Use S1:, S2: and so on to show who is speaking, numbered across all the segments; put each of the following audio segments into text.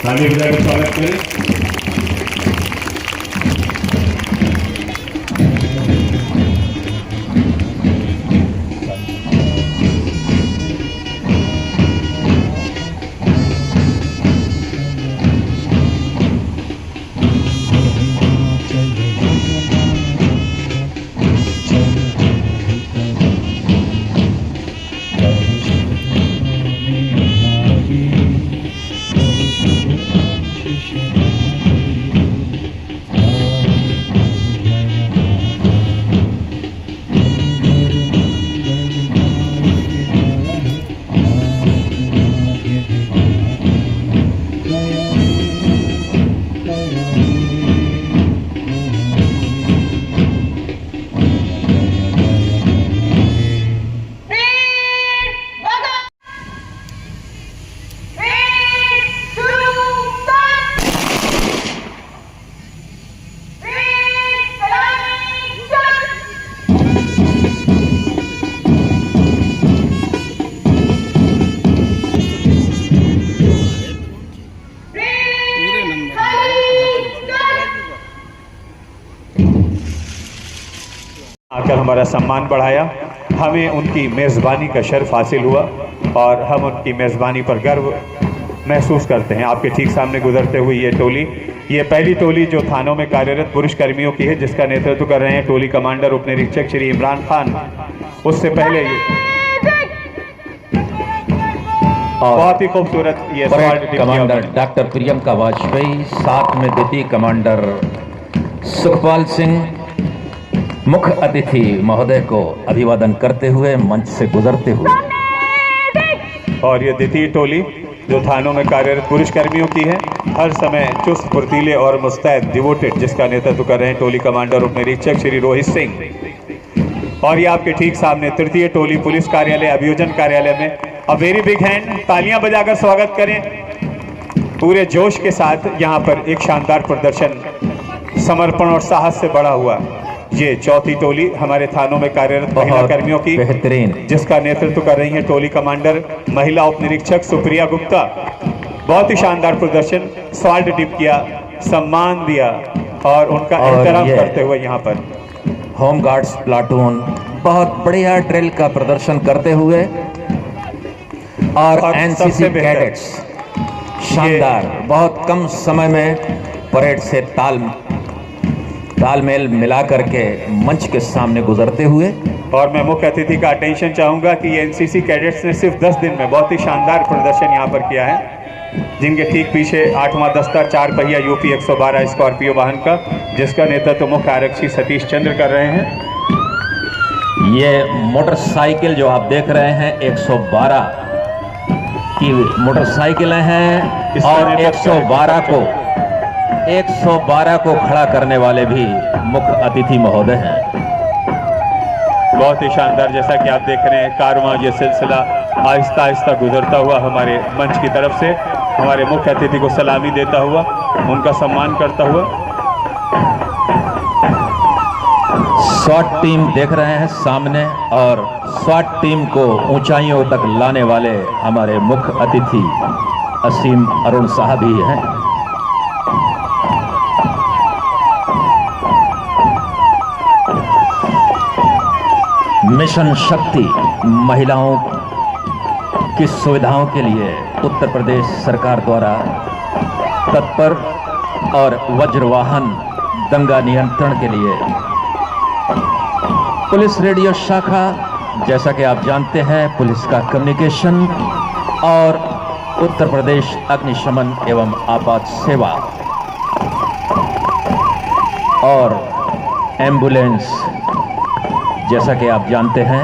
S1: आगे बढ़कर स्वागत करें। आकर हमारा सम्मान बढ़ाया, हमें उनकी मेज़बानी का शर्फ हासिल हुआ और हम उनकी मेज़बानी पर गर्व महसूस करते हैं। आपके ठीक सामने गुजरते हुए ये पहली टोली जो थानों में कार्यरत पुरुष कर्मियों की है, जिसका नेतृत्व कर रहे हैं टोली कमांडर उप निरीक्षक श्री इमरान खान। उससे पहले बहुत ही खूबसूरत ये
S2: कमांडर डॉक्टर प्रियंका वाजपेयी, साथ में द्वितीय कमांडर सुखपाल सिंह मुख्य अतिथि महोदय को अभिवादन करते हुए मंच से गुजरते हुए।
S1: और ये द्वितीय टोली जो थानों में कार्यरत पुरुष कर्मियों की है, हर समय चुस्त फुर्तीले और मुस्तैद डिवोटेड, जिसका नेतृत्व कर रहे हैं टोली कमांडर उप निरीक्षक श्री रोहित सिंह। और ये आपके ठीक सामने तृतीय टोली पुलिस कार्यालय अभियोजन कार्यालय में। अ वेरी बिग हैंड, तालियां बजाकर स्वागत करें पूरे जोश के साथ। यहाँ पर एक शानदार प्रदर्शन, समर्पण और साहस से बढ़ा हुआ ये चौथी टोली हमारे थानों में कार्यरत महिला कर्मियों की
S2: बेहतरीन, जिसका
S1: नेतृत्व कर रही हैं टोली कमांडर महिला उप निरीक्षक सुप्रिया गुप्ता। बहुत ही शानदार प्रदर्शन, स्वाल्ट डिप किया, सम्मान दिया और उनका एहतराम करते हुए यहाँ पर
S2: होम गार्ड्स प्लाटून बहुत बढ़िया ड्रिल का प्रदर्शन करते हुए और एनसीसी कैडेट्स शानदार, बहुत कम समय में परेड से तालमेल मिला करके मंच के सामने गुजरते हुए।
S1: और मैं मुख्य अतिथि का अटेंशन चाहूँगा कि ये एनसीसी कैडेट्स ने सिर्फ 10 दिन में बहुत ही शानदार प्रदर्शन यहाँ पर किया है, जिनके ठीक पीछे 8वां दस्ता 4 पहिया यूपी 112 स्कॉर्पियो वाहन का, जिसका नेतृत्व मुख्य आरक्षी सतीश चंद्र कर रहे हैं।
S2: ये मोटरसाइकिल जो आप देख रहे हैं 112 की मोटरसाइकिलें हैं और 112 को खड़ा करने वाले भी मुख्य अतिथि महोदय हैं।
S1: बहुत ही शानदार, जैसा कि आप देख रहे हैं कारवां ये सिलसिला आहिस्ता आहिस्ता गुजरता हुआ हमारे मंच की तरफ से हमारे मुख्य अतिथि को सलामी देता हुआ, उनका सम्मान करता हुआ।
S2: स्वाट टीम देख रहे हैं सामने और स्वाट टीम को ऊंचाइयों तक लाने वाले हमारे मुख्य अतिथि असीम अरुण साहब ही हैं। मिशन शक्ति महिलाओं की सुविधाओं के लिए उत्तर प्रदेश सरकार द्वारा तत्पर और वज्रवाहन दंगा नियंत्रण के लिए पुलिस रेडियो शाखा, जैसा कि आप जानते हैं, पुलिस का कम्युनिकेशन और उत्तर प्रदेश अग्निशमन एवं आपात सेवा और एम्बुलेंस, जैसा कि आप जानते हैं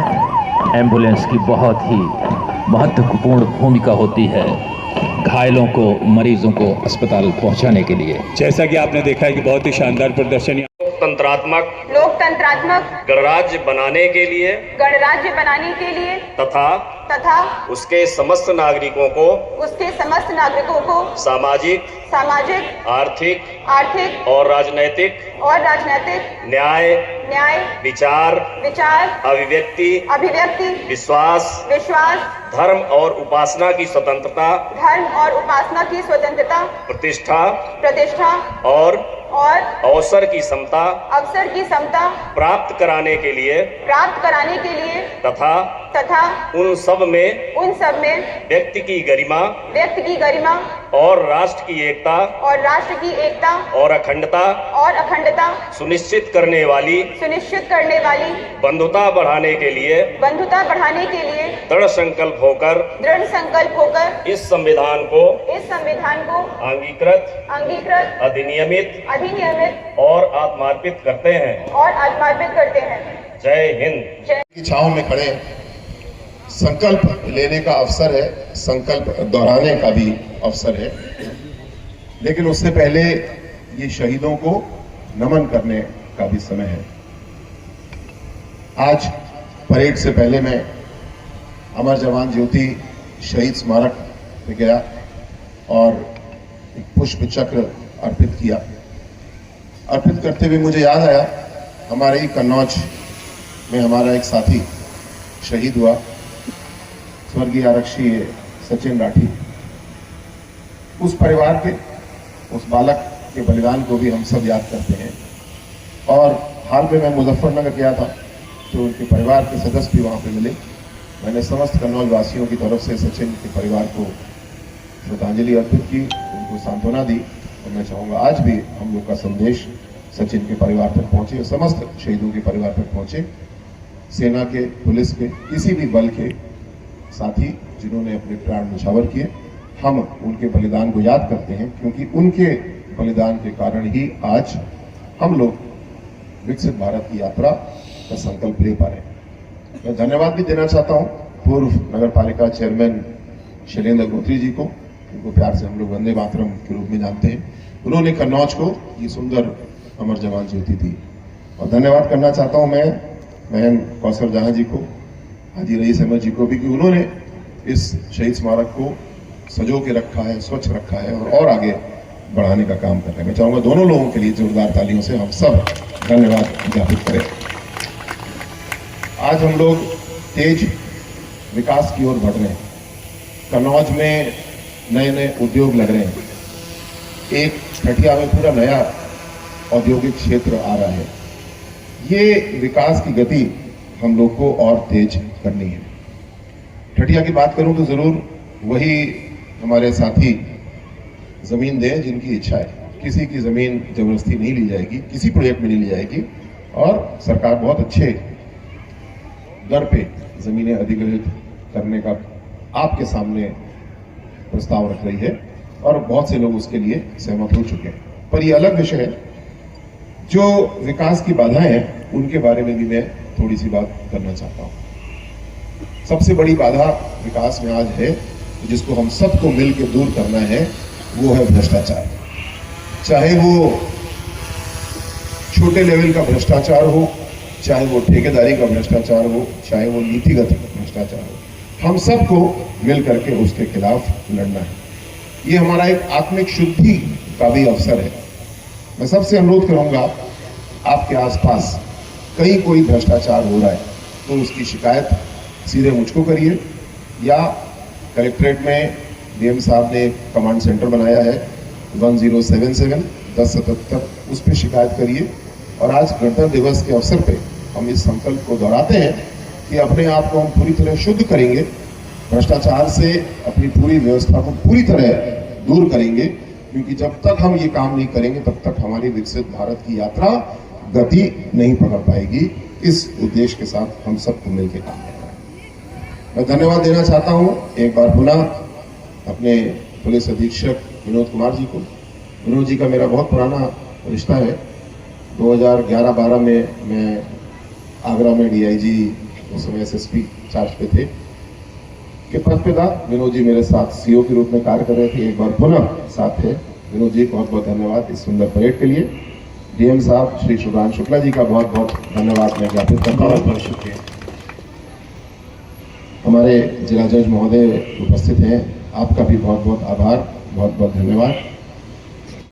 S2: एम्बुलेंस की बहुत ही महत्वपूर्ण भूमिका होती है घायलों को, मरीजों को अस्पताल पहुंचाने के लिए।
S1: जैसा कि आपने देखा है कि बहुत ही शानदार प्रदर्शन
S3: लोकतंत्रात्मक
S4: गणराज्य बनाने के लिए तथा उसके समस्त नागरिकों को सामाजिक, आर्थिक और राजनैतिक न्याय, विचार, अभिव्यक्ति, विश्वास, धर्म और उपासना की स्वतंत्रता, प्रतिष्ठा और अवसर की समता प्राप्त कराने के लिए तथा उन सब में व्यक्ति की गरिमा और राष्ट्र की एकता और अखंडता सुनिश्चित करने वाली बंधुता बढ़ाने के लिए दृढ़ संकल्प होकर इस संविधान को अंगीकृत, अधिनियमित और आत्मार्पित करते हैं। जय हिंद।
S5: की छांव में खड़े संकल्प लेने का अवसर है, संकल्प दोहराने का भी अवसर है, लेकिन उससे पहले ये शहीदों को नमन करने का भी समय है। आज परेड से पहले मैं अमर जवान ज्योति शहीद स्मारक पे गया और पुष्प चक्र अर्पित किया। अर्पित करते हुए मुझे याद आया, हमारे ही कन्नौज में हमारा एक साथी शहीद हुआ, स्वर्गीय आरक्षी सचिन राठी। उस परिवार के, उस बालक के बलिदान को भी हम सब याद करते हैं। और हाल में मैं मुजफ्फरनगर गया था तो उनके परिवार के सदस्य भी वहाँ पे मिले। मैंने समस्त कन्नौज वासियों की तरफ से सचिन के परिवार को श्रद्धांजलि अर्पित की, उनको सांत्वना दी। और मैं चाहूँगा आज भी हम लोग का संदेश सचिन के परिवार तक पहुँचे, समस्त शहीदों के परिवार तक पहुँचे। सेना के, पुलिस के, किसी भी बल के साथी जिन्होंने अपने प्राण न्यौछावर किए, हम उनके बलिदान को याद करते हैं, क्योंकि उनके बलिदान के कारण ही आज हम लोग विकसित भारत की यात्रा का संकल्प ले पा रहे हैं। मैं धन्यवाद भी देना चाहता हूँ पूर्व नगर पालिका चेयरमैन शैलेंद्र गोत्री जी को, उनको प्यार से हम लोग वंदे मातरम के रूप में जानते हैं। उन्होंने कन्नौज को ये सुंदर अमर जवान ज्योति दी। और धन्यवाद करना चाहता हूँ मैं बहन कौसर जहां जी को, हाजी रईस अहमद जी को भी, कि उन्होंने इस शहीद स्मारक को सजो के रखा है, स्वच्छ रखा है और आगे बढ़ाने का काम कर रहे हैं। मैं चाहूँगा दोनों लोगों के लिए जोरदार तालियों से हम सब धन्यवाद ज्ञापित करें। आज हम लोग तेज विकास की ओर बढ़ रहे हैं। कन्नौज में नए नए उद्योग लग रहे हैं। एक ठठिया में पूरा नया औद्योगिक क्षेत्र आ रहा है। ये विकास की गति हम लोग को और तेज करनी है। ठठिया की बात करूं तो जरूर वही हमारे साथी जमीन दें जिनकी इच्छा है। किसी की जमीन जबरदस्ती नहीं ली जाएगी, किसी प्रोजेक्ट में नहीं ली जाएगी। और सरकार बहुत अच्छे दर पे जमीनें अधिग्रहित करने का आपके सामने प्रस्ताव रख रही है और बहुत से लोग उसके लिए सहमत हो चुके हैं। पर यह अलग विषय है। जो विकास की बाधाएं हैं उनके बारे में भी मैं थोड़ी सी बात करना चाहता हूं। सबसे बड़ी बाधा विकास में आज है, जिसको हम सबको मिलकर दूर करना है, वो है भ्रष्टाचार। चाहे वो छोटे लेवल का भ्रष्टाचार हो, चाहे वो ठेकेदारी का भ्रष्टाचार हो, चाहे वो नीतिगत भ्रष्टाचार हो, हम सबको मिल करके उसके खिलाफ लड़ना है। ये हमारा एक आत्मिक शुद्धि का भी अवसर है। मैं सबसे अनुरोध करूंगा, आपके आसपास कहीं कोई भ्रष्टाचार हो रहा है तो उसकी शिकायत सीधे मुझको करिए, या कलेक्ट्रेट में डीएम साहब ने कमांड सेंटर बनाया है 1077 उस पर शिकायत करिए। और आज गणतंत्र दिवस के अवसर पे हम इस संकल्प को दोहराते हैं कि अपने आप को हम पूरी तरह शुद्ध करेंगे, भ्रष्टाचार से अपनी पूरी व्यवस्था को पूरी तरह दूर करेंगे, क्योंकि जब तक हम ये काम नहीं करेंगे तब तक हमारी विकसित भारत की यात्रा गति नहीं पकड़ पाएगी। इस उद्देश्य के साथ हम सबको मिलकर काम करना है। मैं धन्यवाद देना चाहता हूँ एक बार पुनः अपने पुलिस अधीक्षक विनोद कुमार जी को। विनोद जी का मेरा बहुत पुराना रिश्ता है। 2011-12 में मैं आगरा में डीआईजी, उस समय एसएसपी चार्ज पे थे, के पद पे था। विनोद जी मेरे साथ सीओ के रूप में कार्य कर रहे थे। एक बार पुनः साथ है। विनोद जी बहुत बहुत धन्यवाद इस सुंदर परेड के लिए। डीएम साहब श्री शुभ्रांशु शुक्ला जी का बहुत बहुत धन्यवाद मैं ज्ञापित करता हूँ।
S3: बहुत बहुत शुक्रिया।
S5: हमारे जिला जज महोदय उपस्थित हैं, आपका भी बहुत बहुत आभार, बहुत बहुत धन्यवाद।